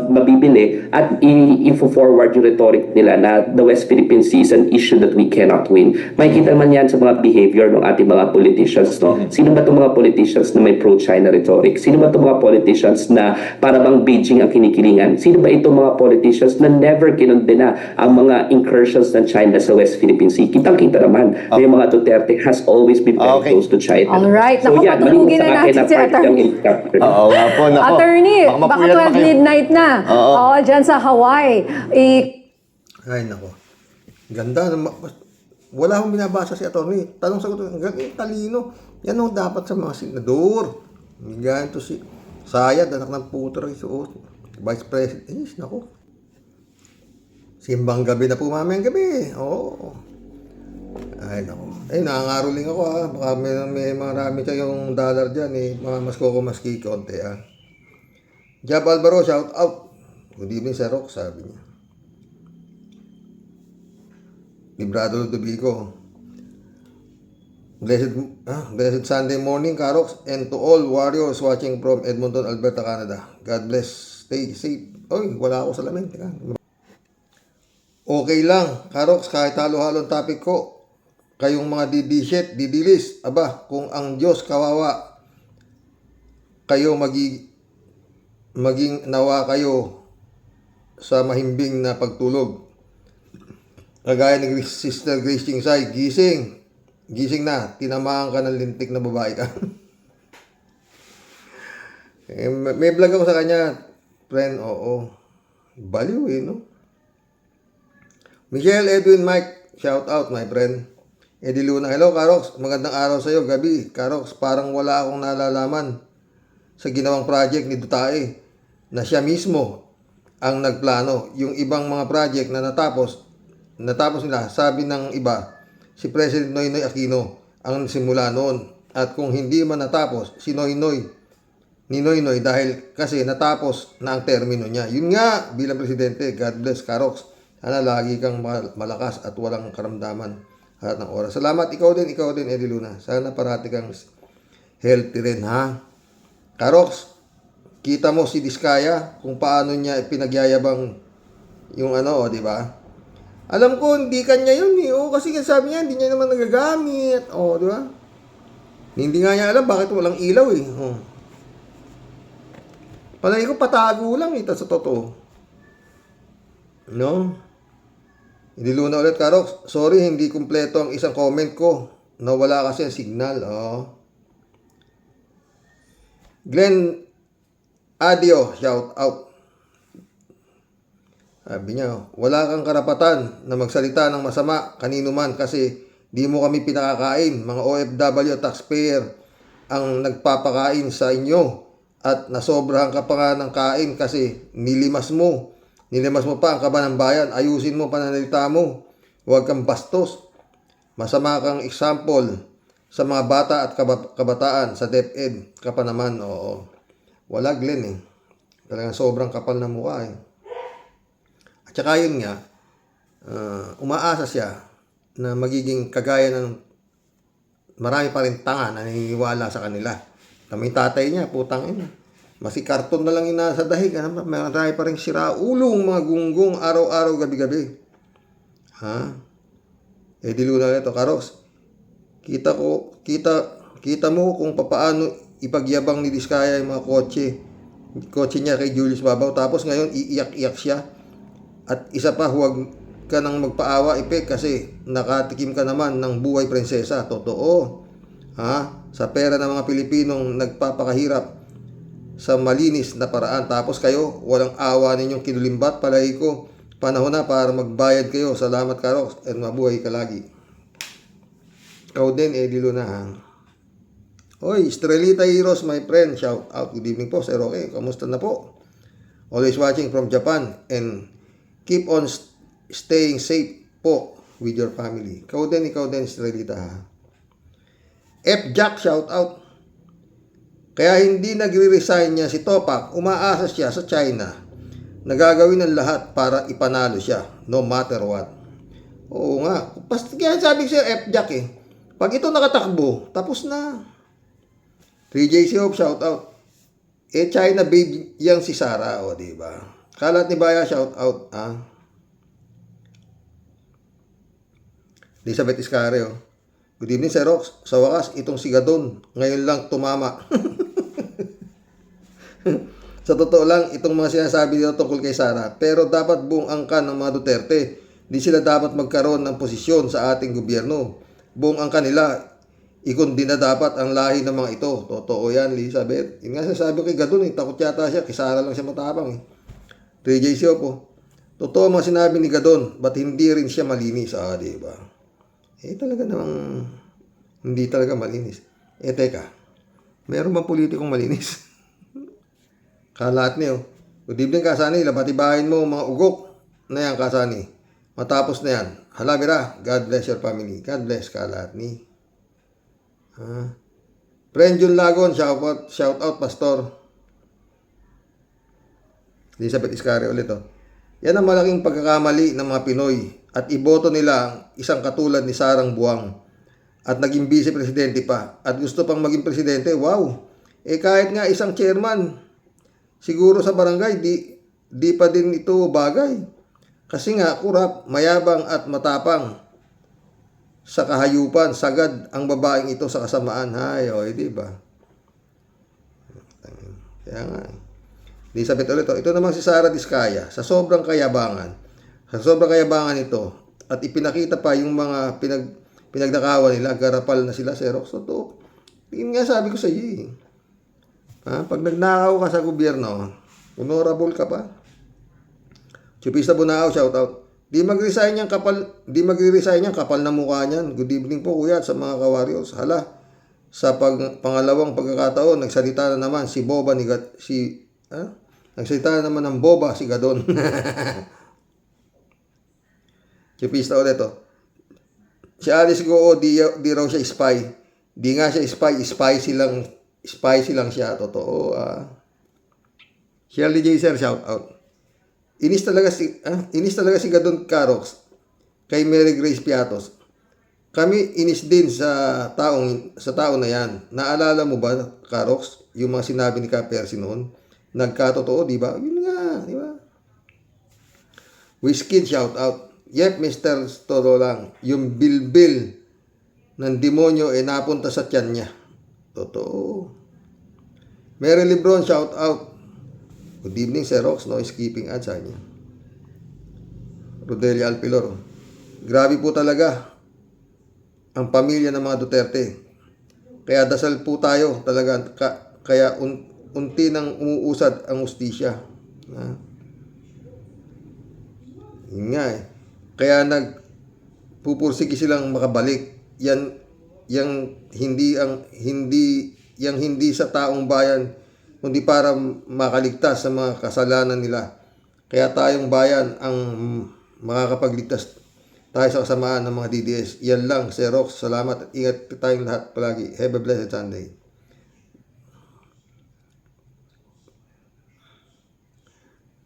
Speaker 6: mabibili at i-forward yung rhetoric nila na the West Philippine Sea is an issue that we cannot win. Makikita naman yan sa mga behavior ng ating mga politicians, no? Sino ba itong mga politicians na may pro-China rhetoric? Sino ba itong mga politicians na para bang Beijing ang kinikilingan? Sino ba itong mga politicians na never kinondena ang mga incursions ng China sa West Philippine Sea? Kitang-kita naman na yung mga Duterte has always been very close to China.
Speaker 7: Alright.
Speaker 6: So
Speaker 7: Naku,
Speaker 6: yan,
Speaker 7: patulugin na
Speaker 6: malinaw sa akin
Speaker 7: natin si
Speaker 6: part
Speaker 7: Atty.
Speaker 6: yung elite capture.
Speaker 5: Oo nga po, nako.
Speaker 7: Attorney, baka
Speaker 5: mapuyat pa
Speaker 7: 12
Speaker 5: kayo.
Speaker 7: midnight na. Oo, dyan sa Hawaii.
Speaker 1: Ay, nako. Ganda. Wala akong binabasa si attorney. Tanong-sagot. Ang talino. Yan ang dapat sa mga senador. Ganyan to si Sayad, anak ng puto rin. Vice President. Nako. Simbang gabi na po mamayang gabi. Oo. Ay, nako. Ay, nangangaroling ako ha. Baka may marami kayong dollar dyan Mga mas maski konti ha. Jab Alvaro, shout out. Good evening, Sir Rock, sabi niya. Librado Ludovico. Blessed Sunday morning, Karox, and to all warriors watching from Edmonton, Alberta, Canada. God bless. Stay safe. Oy, wala ako sa lamin. Teka. Okay lang, Karox, kahit halo-halong topic ko. kayong mga didilis, aba, kung ang Diyos kawawa, kayo maging nawa kayo sa mahimbing na pagtulog. Kagaya ni Sister Grace Chingsay, gising na, tinamaan ka ng lintik na babae ka. May vlog ako sa kanya, friend, oo. Baliw no? Michelle Edwin Mike, shout out my friend. Eddie Luna, hello Karox, magandang araw sa iyo, gabi. Karox, parang wala akong nalalaman sa ginawang project ni Dutae na siya mismo ang nagplano. Yung ibang mga project na natapos nila, sabi ng iba, si President Noynoy Aquino ang simula noon. At kung hindi man natapos, si Noynoy dahil kasi natapos na ang termino niya. Yun nga, bilang presidente, God bless Karox. Sana lagi kang malakas at walang karamdaman lahat ng oras. Salamat, ikaw din, Eddie Luna. Sana parati kang healthy rin, ha? Karox, kita mo si Diskaya kung paano niya pinagyayabang yung di ba? Alam ko, hindi kanya yun, eh. Kasi sabi niya, hindi niya naman nagagamit. Di ba? Hindi nga niya alam bakit walang ilaw, eh. Palagi ko patago lang, ito sa totoo. No? Hindi Luna ulit, Karox. Sorry, hindi kumpleto ang isang comment ko. Nawala kasi ang signal. Glenn Adio, shout out. Sabi niya, wala kang karapatan na magsalita ng masama kanino man kasi di mo kami pinakakain. Mga OFW taxpayer ang nagpapakain sa inyo at nasobrahan ka pa nga ng kain kasi nilimas mo pa ang kaban ng bayan. Ayusin mo pananalita mo. Huwag kang bastos. Masama kang example sa mga bata at kabataan sa DepEd. Ka pa naman, oo. Wala, Glenn, eh. Talagang sobrang kapal na mukha, eh. At saka yun nga, umaasa siya na magiging kagaya ng marami pa rin tanga na naniniwala sa kanila. Kami tatay niya, putang ina. Masi karton na lang yung nasa dahig. Marami pa rin siraulong mga gunggong araw-araw, gabi-gabi. Ha? Eddie Luna ito, Karox. Kita mo kung paano ipagyabang ni Diskaya yung mga kotse niya kay Julius Babaw. Tapos ngayon, iiyak-iyak siya. At isa pa, huwag ka nang magpaawa, Ipek, kasi nakatikim ka naman ng buhay prinsesa. Totoo. Ha? Sa pera ng mga Pilipinong nagpapakahirap sa malinis na paraan. Tapos kayo, walang awa ninyong kinulimbat. Palagi ko, panahon na para magbayad kayo. Salamat, Karox, at mabuhay ka lagi. Ikaw din, Eddie Luna, ha? Oy, Estrelita Heroes, my friend. Shout out. Good evening po, Sir Roque. Kamusta na po? Always watching from Japan. And keep on staying safe po with your family. Ikaw din, Estrelita, ha? F-Jack, shout out. Kaya hindi nagre-resign niya si Topak, umaasa siya sa China na gagawin ng lahat para ipanalo siya, no matter what. Oo nga. Kaya sabi ko siya, F-Jack, eh. Pag ito nakatakbo, tapos na. 3JC Hope, shout out. China babe yang si Sara, diba? Kalat ni Baya, shout out, ah. Elizabeth Iscareo. Good evening, Sir Rox. Sa wakas, itong si Gadon, ngayon lang tumama. Sa totoo lang, itong mga sinasabi dito tungkol kay Sara, pero dapat buong angkan ng mga Duterte. Di sila dapat magkaroon ng posisyon sa ating gobyerno. Buong angkan nila, ikundi na dapat ang lahi ng mga ito. Totoo yan, Elizabeth. Yun nga sasabi ko kay Gadon, takot yata siya, kay Sara lang siya matapang, eh. 3JC po. Totoo mga sinabi ni Gadon, ba't hindi rin siya malinis? Diba? Talaga namang hindi talaga malinis. Teka, meron bang politikong malinis? Kalat niyo. Good evening, Kasani. Labatibahin mo mga ugok na yan, Kasani. Matapos na yan. Halabira, God bless your family. God bless, Kalat ni. Friend Jun Lagon, shout out, Pastor. Elizabeth Iscareo ulit, oh. Yan ang malaking pagkakamali ng mga Pinoy at iboto nila ang isang katulad ni Sarang Buang at naging vice-presidente pa at gusto pang maging presidente. Wow! Kahit nga isang chairman siguro sa barangay, di pa din ito bagay. Kasi nga, kurap, mayabang at matapang. sa kahayupan, sagad ang babaeng ito sa kasamaan. Hay, o, di ba? Kaya nga. Elizabeth ulit, ito naman si Sara Diskaya, sa sobrang kayabangan ito, at ipinakita pa yung mga pinagnakawan nila, garapal na sila, Xerox. Totoo. Yun nga sabi ko sa iyo. Pag nagnakaw ka sa gobyerno, honorable ka pa. Chupista Bunao, shout out. Di mag-resign yung kapal na mukha niyan. Good evening po kuya sa mga ka-warriors. Hala, sa pangalawang pagkakataon, nagsalita na naman si Boba nagsalita na naman ng Boba si Gadon. Chupista ulit to. Si Alice Goo, di raw siya spy. Di nga siya spy, spicy lang siya. Totoo. Shirley J. Sir, shout out. Inis talaga si Gadon Carox kay Mary Grace Piatos. Kami inis din sa tao na yan. Naalala mo ba, Carox, yung mga sinabi ni Ka-Percy noon? Nagkatotoo, di ba? Yun nga, di ba? Wizkid, shout out. Yep, Mr. Toro lang. Yung bilbil ng demonyo napunta sa tiyan niya. Totoo. Mary Lebron, shout out. Good evening, Xerox. No skipping ads, niya. Rodelia Alpilor. Grabe po talaga ang pamilya ng mga Duterte. Kaya dasal po tayo talaga. Kaya unti nang umuusad ang ustisya. Yun nga eh. Kaya nagpupursige silang makabalik. Yang hindi sa taong bayan, kundi para makaligtas sa mga kasalanan nila. Kaya tayong bayan ang makakapagligtas tayo sa kasamaan ng mga DDS. Yan lang, Xerox. Salamat at ingat tayong lahat palagi. Have a blessed Sunday.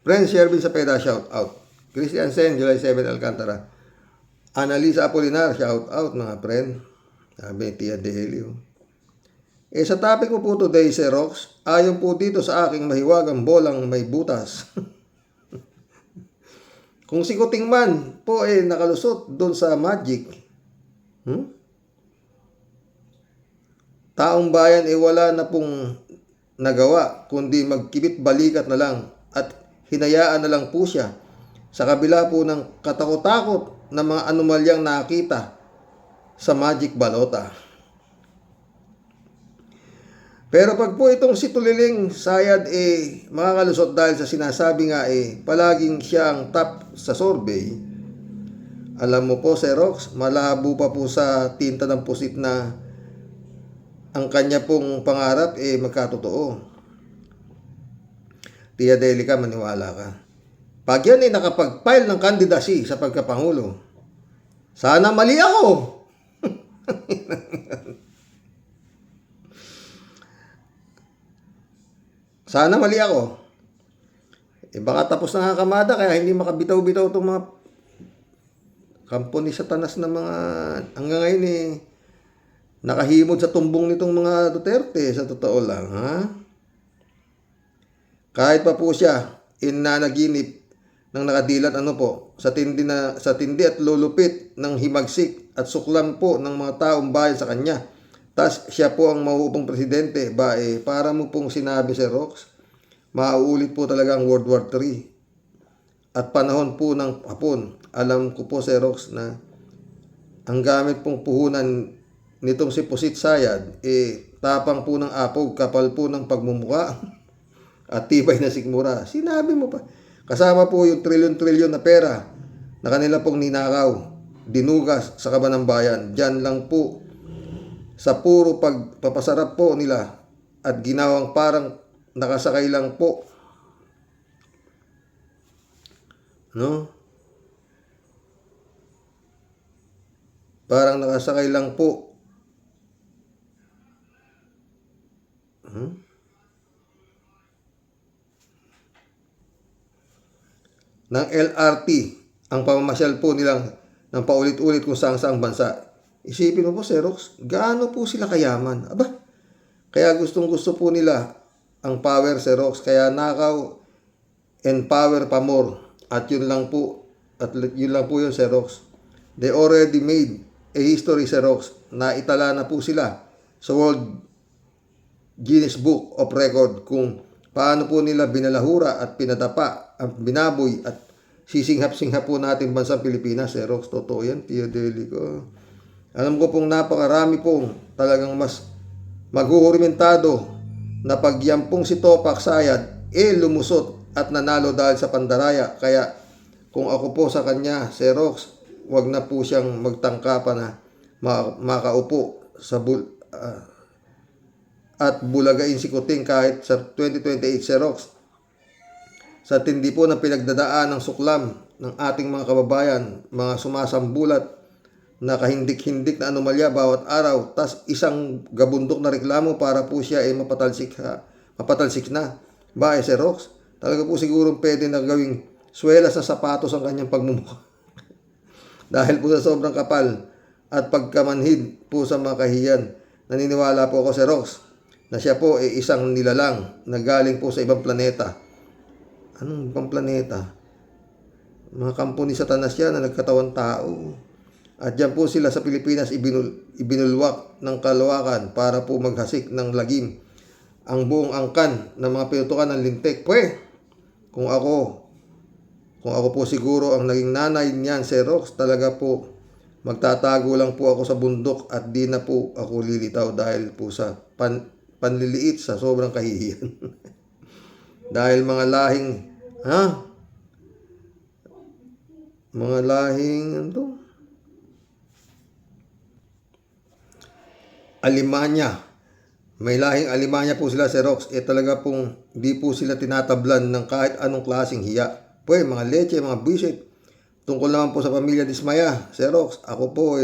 Speaker 1: Friends, Shervin Sapeda, shout out. Christian Sen, July 7, Alcantara. Annalisa Apolinar, shout out mga friend. Sabi, Tia Dehelio. Sa topic mo po today, Xerox, ayon po dito sa aking mahiwagang bolang may butas. Kung si Kuting man po nakalusot doon sa Magic, taong bayan wala na pong nagawa, kundi magkibit balikat na lang at hinayaan na lang po siya sa kabila po ng katakot-takot na mga anomalyang nakita sa Magic Balota. Pero pag po itong si Tuliling Sayad makakalusot dahil sa sinasabi nga palaging siya ang top sa survey, alam mo po, Xerox, malabo pa po sa tinta ng pusit na ang kanya pong pangarap magkatotoo. Tia Delica, maniwala ka. Pag yan nakapag-file ng candidacy sa pagkapangulo, sana mali ako. Sana mali ako. Baka tapos na nga kamada kaya hindi makabitaw-bitaw itong mga kampo ni Satanas na mga hanggang ngayon nakahimod sa tumbong nitong mga Duterte, sa totoo lang, Kahit pa po siya nanaginip ng nakadilat sa tindi at lulupit ng himagsik at suklam po ng mga taong bayan sa kanya. Tas siya po ang mauupong presidente. Para mo pong sinabi, Xerox, mauulit po talaga ang World War III. At panahon po ng Hapon. Alam ko po, Xerox, na ang gamit pong puhunan nitong si Pusit Sayad, tapang po ng apog, kapal po ng pagmumuka, at tibay na sikmura. Sinabi mo pa. Kasama po yung trilyon-trilyon na pera na kanila pong ninakaw, dinugas sa kaban ng bayan. Diyan lang po sa puro pagpapasarap po nila at ginawang parang nakasakay lang po. Parang nakasakay lang po. Ng LRT ang pamamasyal po nilang ng paulit-ulit kung saan-saang bansa. Isipin mo po, Xerox, gaano po sila kayaman? Kaya gustong-gusto po nila ang power, Xerox. Kaya nakaw and power pa more. At yun lang po yun, Xerox. They already made history, Sir Rox, na itala na po sila sa World Guinness Book of Record kung paano po nila binalahura at pinadapa ang binaboy at sisinghap-singhap po natin bansang Pilipinas, Sir Rox. Totoo yan, Teodelico. Alam ko pong napakarami pong talagang mas maghuhurimentado na pagyampong si Topak Sayad lumusot at nanalo dahil sa pandaraya. Kaya kung ako po sa kanya, Sir Rox, wag na po siyang magtangka pa na makaupo sa at bulagain si Kuting kahit sa 2028, Sir Rox. Sa tindi po ng pinagdadaan ng suklam ng ating mga kababayan, mga sumasambulat na kahindik-hindik na anomalya bawat araw, tas isang gabundok na reklamo para po siya ay mapatalsik na. Ba, Sir Rox, talaga po siguro pwede na gawing swelas na sapatos ang kanyang pagmumukha. Dahil po sa sobrang kapal at pagkamanhid po sa mga kahiyan, naniniwala po ako, Sir Rox, na siya po ay isang nilalang na galing po sa ibang planeta. Anong ibang planeta? Mga kampo ni Satanas yan na nagkatawang tao. At dyan po sila sa Pilipinas ibinulwak ng kalawakan para po maghasik ng lagim ang buong angkan ng mga pinutukan ng lintik. Kung ako po siguro ang naging nanay niyan, Sir Rox, talaga po magtatago lang po ako sa bundok at di na po ako lilitaw dahil po sa panliliit sa sobrang kahihiyan. Dahil mga lahing, mga lahing, Alemanya. May lahing Alemanya po sila, Sir Rox. Talaga pong di po sila tinatablan ng kahit anong klaseng hiya. Mga leche, mga bisit. Tungkol naman po sa pamilya Dismaya, Sir Rox, ako po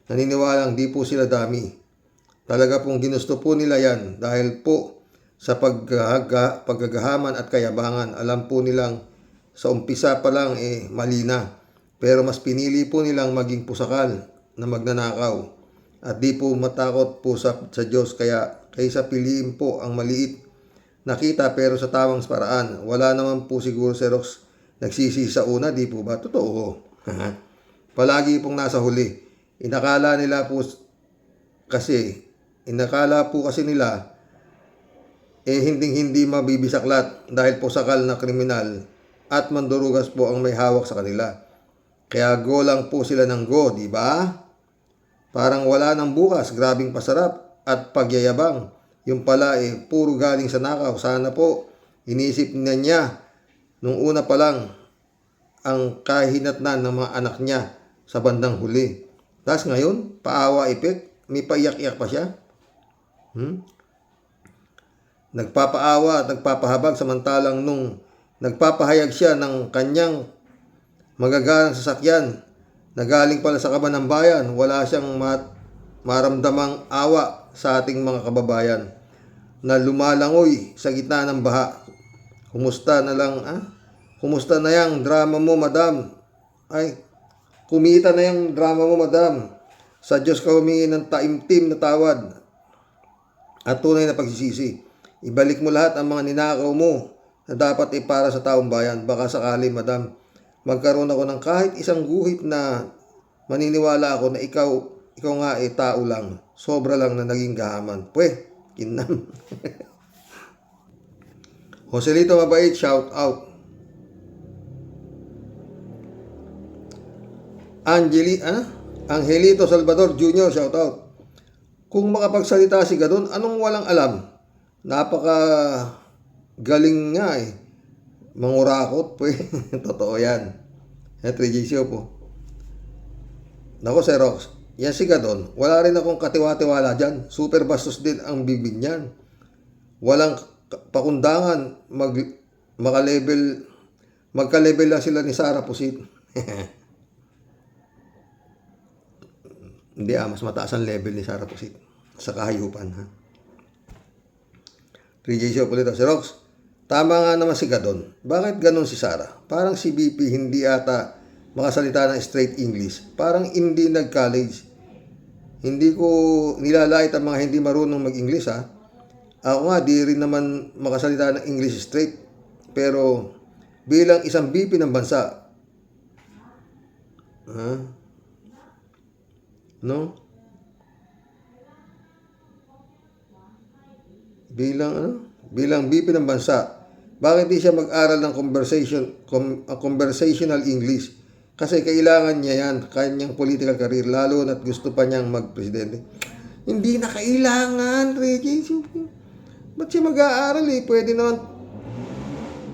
Speaker 1: naniniwalang di po sila dami. Talaga pong ginusto po nila yan dahil po sa paggagahaman at kayabangan. Alam po nilang sa umpisa pa lang mali na. Pero mas pinili po nilang maging pusakal na magnanakaw. At di po matakot po sa Diyos, kaya kaysa piliin po ang maliit nakita pero sa tamang paraan. Wala naman po siguro, Sir Rox, nagsisi sa una, di po ba? Totoo. Palagi pong nasa huli. Inakala po kasi nila hindi mabibisaklat dahil po sakal na kriminal at mandurugas po ang may hawak sa kanila. Kaya go lang po sila ng go, di ba? Parang wala ng bukas, grabing pasarap at pagyayabang. Yung pala puro galing sa nakaw. Sana po inisip niya nung una pa lang ang kahinatnan ng mga anak niya sa bandang huli. Tapos ngayon, paawa effect, may paiyak-iyak pa siya. Nagpapaawa at nagpapahabag samantalang nung nagpapahayag siya ng kanyang magagarang sasakyan na galing pala sa kaban ng bayan, wala siyang maramdamang awa sa ating mga kababayan na lumalangoy sa gitna ng baha. Kumusta na yung drama mo, madam? Kumita na yung drama mo, madam. Sa Diyos ka humingi ng taimtim na tawad at tunay na pagsisisi. Ibalik mo lahat ang mga ninakaw mo na dapat para sa taong bayan. Baka sakali, madam, magkaroon ako ng kahit isang guhit na maniniwala ako na ikaw nga tao lang. Sobra lang na naging gahaman. Kinam. Joselito Mabait, shout out. Angelito Salvador Jr., shout out. Kung makapagsalita si Gadon, anong walang alam? Napaka galing nga mangurakot Totoo yan. 3JCO po. Nako, Sir Rox, yan si Gadon, wala rin akong katiwa-tiwala dyan. Super bastos din ang bibig niyan. Walang pakundangan. Magka-level lang sila ni Sarah Pusit. Hindi mas mataas ang level ni Sarah Pusit sa kahayupan. 3JCO po dito. Sir Rox, tama nga naman si Gadon. Bakit ganon si Sarah? Parang si BP hindi ata makasalita ng straight English. Parang hindi nag-college. Hindi ko nilalait ang mga hindi marunong mag-English Ako nga, di rin naman makasalita ng English straight. Pero bilang isang BP ng bansa, No? Bilang VP ng bansa, bakit di siya mag-aral ng conversational English? Kasi kailangan niya yan, kanyang political career, lalo na't gusto pa niyang mag-presidente. Hindi na kailangan, Reggie. Ba't siya mag-aaral eh? Pwede naman.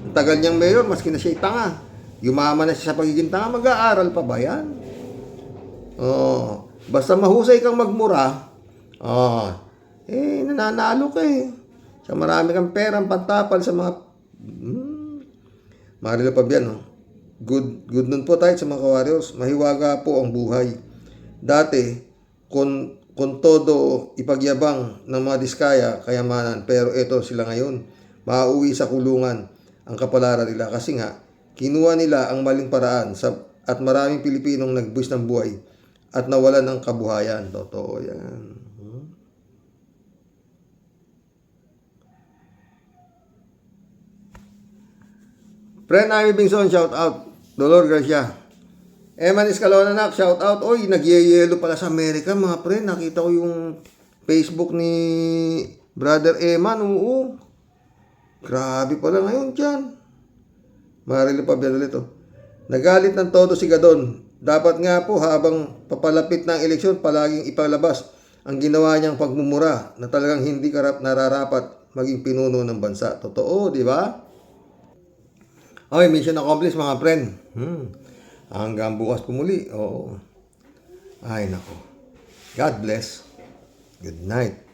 Speaker 1: Ang tagal niyang mayor, maski na siya tanga. Yumaman na siya sa pagiging tanga, mag-aaral pa ba yan? Basta mahusay kang magmura, nananalo ka eh. Sa marami kang perang pantapal sa mga Marilo Pabian, good nun po tayo sa mga ka-warriors. Mahiwaga po ang buhay. Dati, kung todo ipagyabang ng mga diskaya, kayamanan, pero eto sila ngayon, mauwi sa kulungan ang kapalaran nila. Kasi nga, kinuha nila ang maling paraan at maraming Pilipinong nagbuwis ng buhay at nawalan ng kabuhayan. Totoo yan. Friend Amy Bingson, shout out. Dolor Garcia. Eman Escalona nak, shout out. Oy, nagyeyelo pala sa Amerika mga friend. Nakita ko yung Facebook ni Brother Eman. Oo. Grabe pala ngayon dyan. Marilo pa biyan ulit oh. Nagalit ng todo si Gadon. Dapat nga po habang papalapit ng eleksyon, palaging ipalabas ang ginawa niyang pagmumura na talagang hindi nararapat maging pinuno ng bansa. Totoo, di ba? Okay, mission accomplished mga friend. Hanggang bukas pumuli. Oo. Ay, nako. God bless. Good night.